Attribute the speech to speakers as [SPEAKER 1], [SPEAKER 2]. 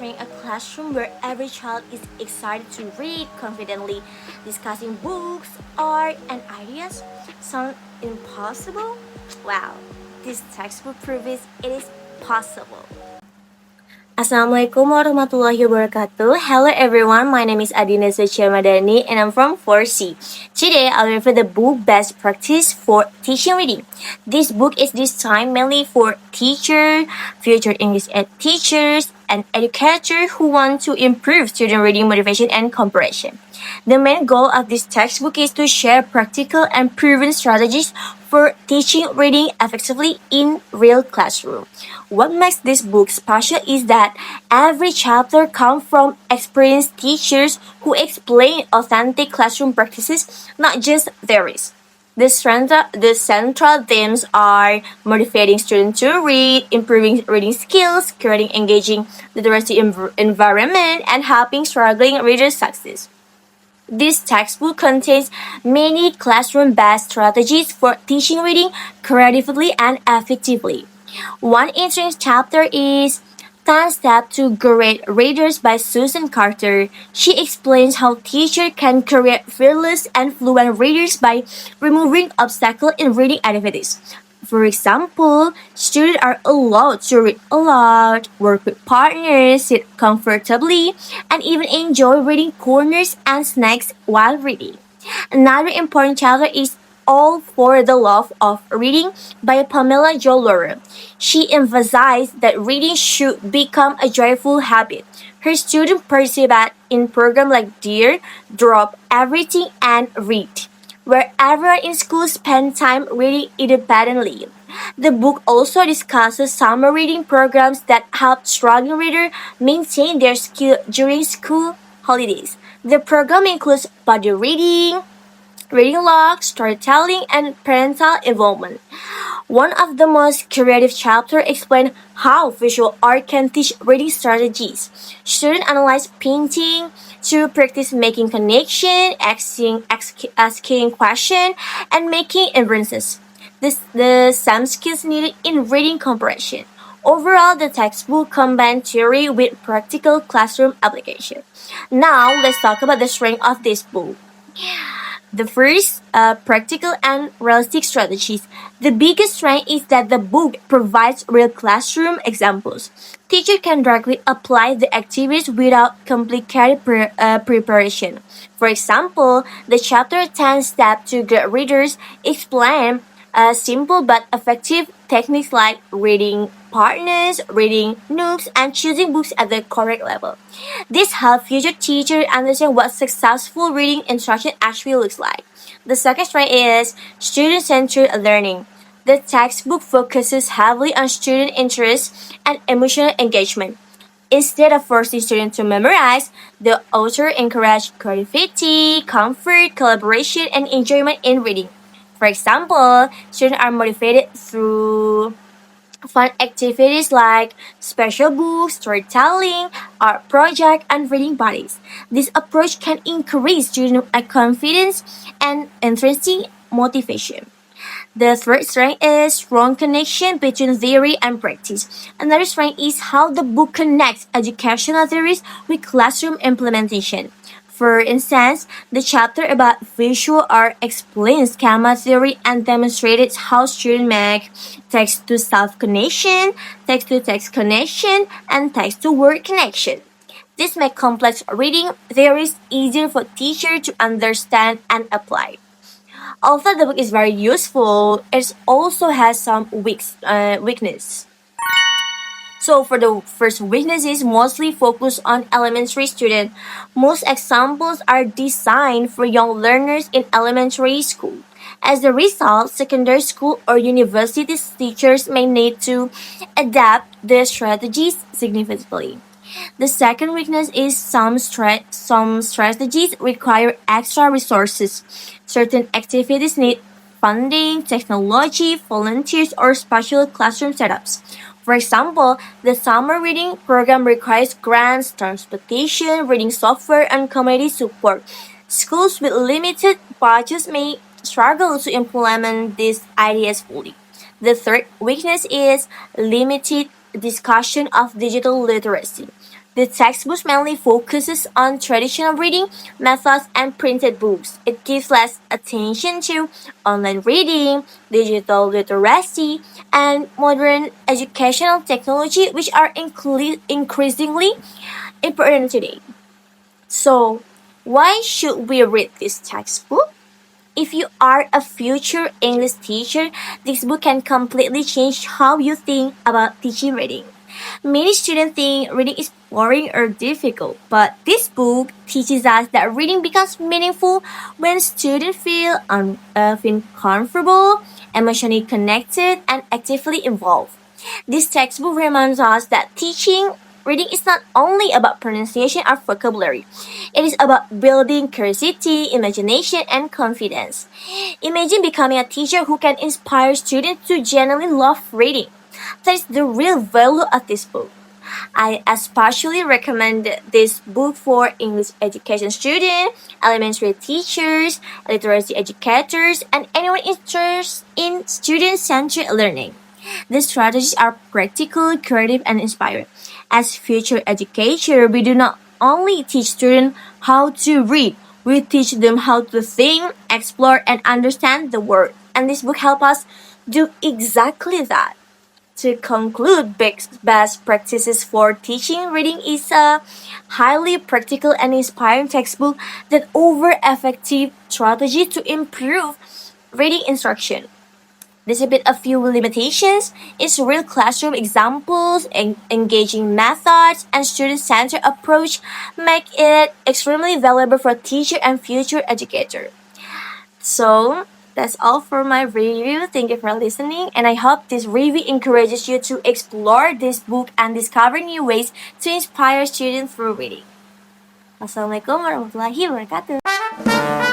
[SPEAKER 1] entering a classroom where every child is excited to read confidently, discussing books, art, and ideas sound impossible? Wow, this textbook proves it is possible. Assalamualaikum warahmatullahi wabarakatuh. Hello everyone, my name is Adinda Suci Ramadhani and I'm from 4C. Today I'll review the book Best Practice for Teaching Reading. This book is designed mainly for teachers, future English ed teachers, and educators who want to improve student reading motivation and comprehension. The main goal of this textbook is to share practical and proven strategies for teaching reading effectively in real classroom. What makes this book special is that every chapter comes from experienced teachers who explain authentic classroom practices, not just theories. The central themes are motivating students to read, improving reading skills, creating engaging literacy environment, and helping struggling readers succeed. This textbook contains many classroom-based strategies for teaching reading creatively and effectively. One interesting chapter is 10 Steps to Great Readers by Susan Carter. She explains how teachers can create fearless and fluent readers by removing obstacles in reading activities. For example, students are allowed to read aloud, work with partners, sit comfortably, and even enjoy reading corners and snacks while reading. Another important chapter is All for the Love of Reading by Pamela Jo Laura. She emphasized that reading should become a joyful habit. Her students perceive that in programs like Dear, Drop Everything and Read, where everyone in school spends time reading independently. The book also discusses summer reading programs that help struggling readers maintain their skill during school holidays. The program includes body reading, reading log, storytelling, and parental involvement. One of the most creative chapters explains how visual art can teach reading strategies. Students analyze painting to practice making connection, asking questions, and making inferences. The same skills needed in reading comprehension. Overall, the textbook combines theory with practical classroom application. Now, let's talk about the strength of this book. The first, practical and realistic strategies. The biggest strength is that the book provides real classroom examples. Teachers can directly apply the activities without complicated preparation. For example, the chapter 10 Step to Great Readers explain simple but effective techniques like reading partners, reading nooks, and choosing books at the correct level. This helps future teachers understand what successful reading instruction actually looks like. The second strength is student-centered learning. The textbook focuses heavily on student interest and emotional engagement. Instead of forcing students to memorize, the author encouraged creativity, comfort, collaboration, and enjoyment in reading. For example, students are motivated through fun activities like special books, storytelling, art project, and reading buddies. This approach can increase student confidence and intrinsic motivation. The third strength is strong connection between theory and practice. Another strength is how the book connects educational theories with classroom implementation. For instance, the chapter about visual art explains schema theory and demonstrates how students make text-to-self connection, text-to-text connection, and text-to-word connection. This makes complex reading theories easier for teachers to understand and apply. Although the book is very useful, it also has some weakness. So for the first weaknesses, mostly focus on elementary students. Most examples are designed for young learners in elementary school. As a result, secondary school or university teachers may need to adapt their strategies significantly. The second weakness is some strategies require extra resources. Certain activities need funding, technology, volunteers, or special classroom setups. For example, the summer reading program requires grants, transportation, reading software, and community support. Schools with limited budgets may struggle to implement these ideas fully. The third weakness is limited discussion of digital literacy. The textbook mainly focuses on traditional reading methods and printed books. It gives less attention to online reading, digital literacy, and modern educational technology, which are increasingly important today. So, why should we read this textbook? If you are a future English teacher, this book can completely change how you think about teaching reading. Many students think reading is boring or difficult, but this book teaches us that reading becomes meaningful when students feel comfortable, emotionally connected, and actively involved. This textbook reminds us that teaching reading is not only about pronunciation or vocabulary. It is about building curiosity, imagination, and confidence. Imagine becoming a teacher who can inspire students to genuinely love reading. That is the real value of this book. I especially recommend this book for English education students, elementary teachers, literacy educators, and anyone interested in student-centered learning. The strategies are practical, creative, and inspiring. As future educators, we do not only teach students how to read, we teach them how to think, explore, and understand the world. And this book helps us do exactly that. To conclude, best practices for teaching reading is a highly practical and inspiring textbook that offers effective strategies to improve reading instruction. Despite a few limitations, its real classroom examples, engaging methods, and student-centered approach make it extremely valuable for teacher and future educator. So that's all for my review. Thank you for listening, and I hope this review encourages you to explore this book and discover new ways to inspire students through reading. Wassalamualaikum warahmatullahi wabarakatuh.